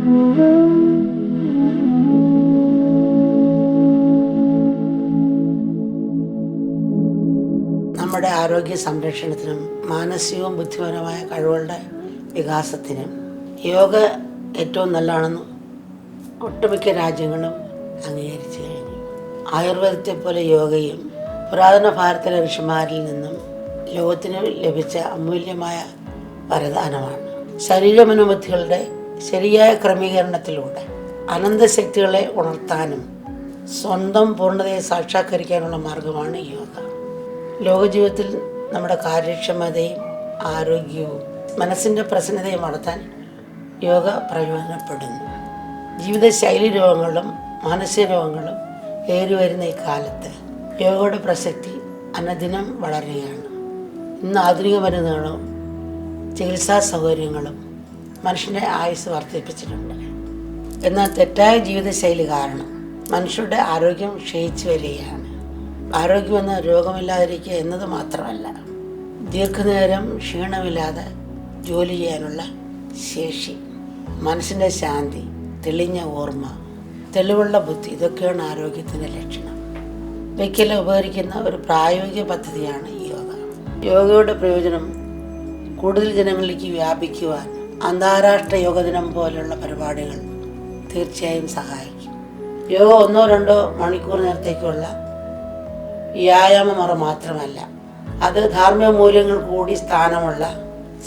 നമ്മുടെ ആരോഗ്യ സംരക്ഷണത്തിനും മാനസികവും ബുദ്ധിപരമായ കഴിവുകളുടെ വികാസത്തിനും യോഗ ഏറ്റവും നല്ലതാണെന്ന് ഒട്ടുമിക്ക രാജ്യങ്ങളും അംഗീകരിച്ചു കഴിഞ്ഞു. ആയുർവേദത്തെ പോലെ യോഗയും പുരാതന ഭാരതത്തിലെ ഋഷിമാരിൽ നിന്നും ലോകത്തിന് ലഭിച്ച അമൂല്യമായ വരദാനമാണ്. ശരീരമനോബുദ്ധികളുടെ ശരിയായ ക്രമീകരണത്തിലൂടെ അനന്തശക്തികളെ ഉണർത്താനും സ്വന്തം പൂർണ്ണതയെ സാക്ഷാത്കരിക്കാനുള്ള മാർഗമാണ് യോഗ. ലോകജീവിതത്തിൽ നമ്മുടെ കാര്യക്ഷമതയും ആരോഗ്യവും മനസ്സിൻ്റെ പ്രസന്നതയും വളർത്താൻ യോഗ പ്രയോജനപ്പെടുന്നു. ജീവിതശൈലി രോഗങ്ങളും മാനസിക രോഗങ്ങളും ഏറിവരുന്ന ഈ കാലത്ത് യോഗയുടെ പ്രസക്തി അനുദിനം വളരുകയാണ്. ഇന്ന് ആധുനിക മരുന്നുകളും ചികിത്സാ സൗകര്യങ്ങളും മനുഷ്യൻ്റെ ആയുസ് വർദ്ധിപ്പിച്ചിട്ടുണ്ട്. എന്നാൽ തെറ്റായ ജീവിതശൈലി കാരണം മനുഷ്യരുടെ ആരോഗ്യം ക്ഷയിച്ചു വരികയാണ്. ആരോഗ്യമെന്ന രോഗമില്ലാതിരിക്കുക എന്നത് മാത്രമല്ല, ദീർഘനേരം ക്ഷീണമില്ലാതെ ജോലി ചെയ്യാനുള്ള ശേഷി, മനസ്സിൻ്റെ ശാന്തി, തെളിഞ്ഞ ഓർമ്മ, തെളിവുള്ള ബുദ്ധി, ഇതൊക്കെയാണ് ആരോഗ്യത്തിൻ്റെ ലക്ഷണം. ഇവയ്ക്കെല്ലാം ഉപകരിക്കുന്ന ഒരു പ്രായോഗിക പദ്ധതിയാണ് യോഗ. യോഗയുടെ പ്രയോജനം കൂടുതൽ ജനങ്ങളിലേക്ക് വ്യാപിക്കുവാൻ അന്താരാഷ്ട്ര യോഗ ദിനം പോലെയുള്ള പരിപാടികൾ തീർച്ചയായും സഹായിക്കും. യോഗ 1-2 മണിക്കൂർ നേരത്തേക്കുള്ള വ്യായാമമുറ മാത്രമല്ല, അത് ധാർമ്മിക മൂല്യങ്ങൾ കൂടി സ്ഥാനമുള്ള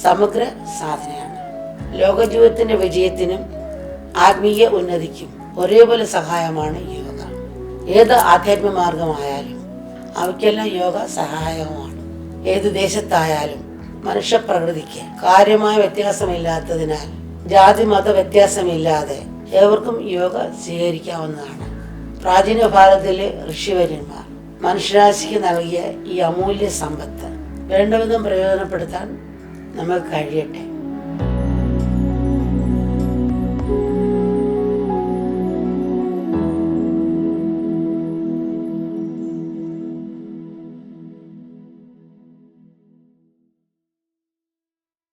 സമഗ്ര സാധനയാണ്. ലോകജീവിതത്തിൻ്റെ വിജയത്തിനും ആത്മീയ ഉന്നതിക്കും ഒരേപോലെ സഹായമാണ് യോഗ. ഏത് ആധ്യാത്മിക മാർഗമായാലും അവയ്ക്കെല്ലാം യോഗ സഹായകമാണ്. ഏത് ദേശത്തായാലും മനുഷ്യപ്രകൃതിക്ക് കാര്യമായ വ്യത്യാസമില്ലാത്തതിനാൽ ജാതി മത വ്യത്യാസമില്ലാതെ ഏവർക്കും യോഗ സ്വീകരിക്കാവുന്നതാണ്. പ്രാചീന ഭാരതത്തിലെ ഋഷിവര്യന്മാർ മനുഷ്യരാശിക്ക് നൽകിയ ഈ അമൂല്യ സമ്പത്ത് വേണ്ടവിധം പ്രയോജനപ്പെടുത്താൻ നമുക്ക് കഴിയട്ടെ.